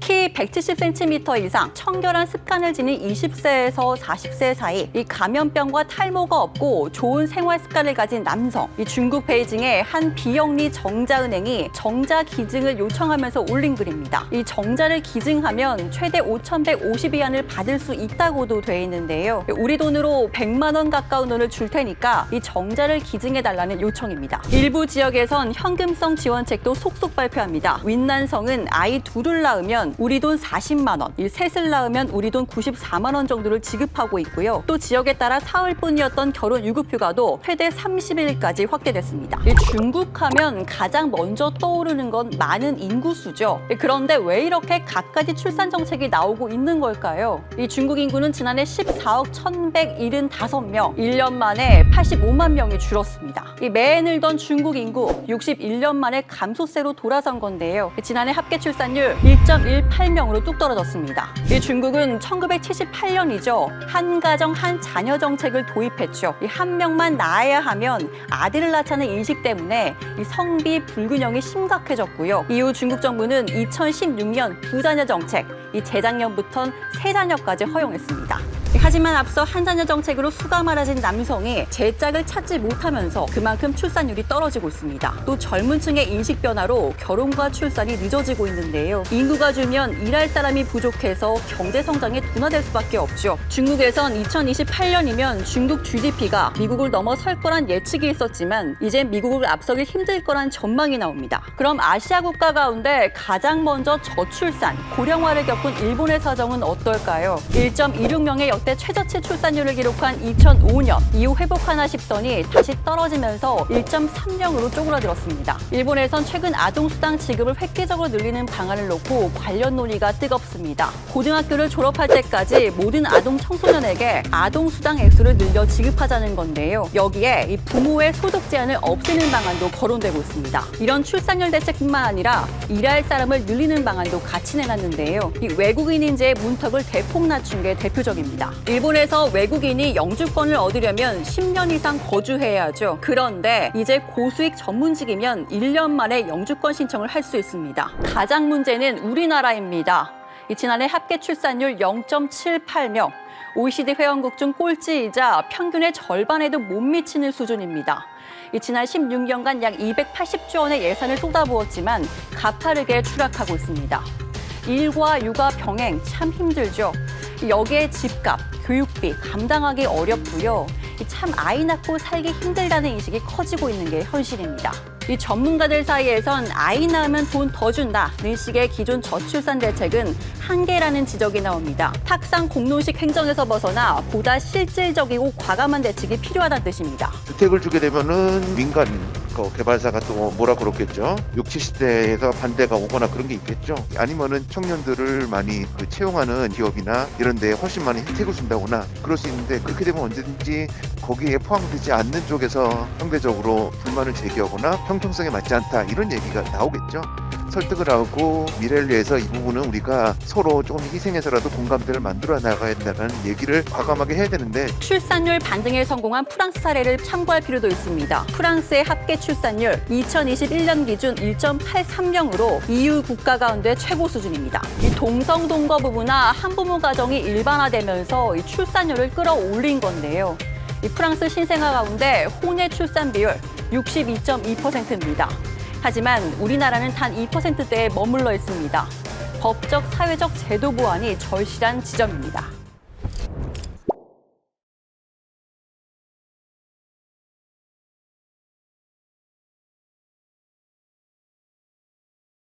키 170cm 이상, 청결한 습관을 지닌 20세에서 40세 사이, 이 감염병과 탈모가 없고 좋은 생활 습관을 가진 남성. 이 중국 베이징의 한 비영리 정자은행이 정자 기증을 요청하면서 올린 글입니다. 이 정자를 기증하면 최대 5,150위안을 받을 수 있다고도 돼 있는데요. 우리 돈으로 100만 원 가까운 돈을 줄 테니까 이 정자를 기증해달라는 요청입니다. 일부 지역에선 현금성 지원책도 속속 발표합니다. 윈난성은 아이 둘을 낳으면 우리 돈 40만 원, 이 셋을 낳으면 우리 돈 94만 원 정도를 지급하고 있고요. 또 지역에 따라 사흘뿐이었던 결혼 유급 휴가도 최대 30일까지 확대됐습니다. 이 중국 하면 가장 먼저 떠오르는 건 많은 인구수죠. 그런데 왜 이렇게 갖가지 출산 정책이 나오고 있는 걸까요? 이 중국 인구는 지난해 14억 1,175명, 1년 만에 85만 명이 줄었습니다. 이 매해 늘던 중국 인구 61년 만에 감소세로 돌아선 건데요. 지난해 합계 출산율 1.18명으로 뚝 떨어졌습니다. 이 중국은 1978년이죠. 한 가정 한 자녀 정책을 도입했죠. 이 한 명만 낳아야 하면 아들을 낳자는 인식 때문에 이 성비 불균형이 심각해졌고요. 이후 중국 정부는 2016년 부자녀 정책, 이 재작년부턴 세자녀까지 허용했습니다. 하지만 앞서 한자녀 정책으로 수가 많아진 남성이 재짝을 찾지 못하면서 그만큼 출산율이 떨어지고 있습니다. 또 젊은 층의 인식 변화로 결혼과 출산이 늦어지고 있는데요. 인구가 줄면 일할 사람이 부족해서 경제 성장이 둔화될 수밖에 없죠. 중국에선 2028년이면 중국 GDP가 미국을 넘어설 거란 예측이 있었지만 이젠 미국을 앞서기 힘들 거란 전망이 나옵니다. 그럼 아시아 국가 가운데 가장 먼저 저출산, 고령화를 겪은 일본의 사정은 어떨까요? 1.26명의 역대 최저치 출산율을 기록한 2005년 이후 회복하나 싶더니 다시 떨어지면서 1.3명으로 쪼그라들었습니다. 일본에선 최근 아동수당 지급을 획기적으로 늘리는 방안을 놓고 관련 논의가 뜨겁습니다. 고등학교를 졸업할 때까지 모든 아동 청소년에게 아동수당 액수를 늘려 지급하자는 건데요. 여기에 이 부모의 소득 제한을 없애는 방안도 거론되고 있습니다. 이런 출산율 대책뿐만 아니라 일할 사람을 늘리는 방안도 같이 내놨는데요. 이 외국인 인재의 문턱을 대폭 낮춘 게 대표적입니다. 일본에서 외국인이 영주권을 얻으려면 10년 이상 거주해야 하죠. 그런데 이제 고수익 전문직이면 1년 만에 영주권 신청을 할 수 있습니다. 가장 문제는 우리나라입니다. 지난해 합계 출산율 0.78명, OECD 회원국 중 꼴찌이자 평균의 절반에도 못 미치는 수준입니다. 지난 16년간 약 280조 원의 예산을 쏟아부었지만 가파르게 추락하고 있습니다. 일과 육아 병행 참 힘들죠. 여기에 집값, 교육비 감당하기 어렵고요. 참 아이 낳고 살기 힘들다는 인식이 커지고 있는 게 현실입니다. 이 전문가들 사이에선 아이 낳으면 돈 더 준다는 식의 기존 저출산 대책은 한계라는 지적이 나옵니다. 탁상 공론식 행정에서 벗어나 보다 실질적이고 과감한 대책이 필요하다는 뜻입니다. 주택을 주게 되면은 민간 개발사가 또 뭐라 그렇겠죠. 60, 70대에서 반대가 오거나 그런 게 있겠죠. 아니면은 청년들을 많이 채용하는 기업이나 이런 데에 훨씬 많은 혜택을 준다거나 그럴 수 있는데 그렇게 되면 언제든지 거기에 포함되지 않는 쪽에서 상대적으로 불만을 제기하거나 형평성에 맞지 않다 이런 얘기가 나오겠죠. 설득을 하고 미래를 위해서 이 부분은 우리가 서로 조금 희생해서라도 공감대를 만들어 나가야 된다는 얘기를 과감하게 해야 되는데 출산율 반등에 성공한 프랑스 사례를 참고할 필요도 있습니다. 프랑스의 합계 출산율 2021년 기준 1.83명으로 EU 국가 가운데 최고 수준입니다. 이 동성동거 부부나 한부모 가정이 일반화되면서 이 출산율을 끌어올린 건데요. 이 프랑스 신생아 가운데 혼외 출산 비율 62.2%입니다. 하지만 우리나라는 단 2%대에 머물러 있습니다. 법적, 사회적 제도 보완이 절실한 지점입니다.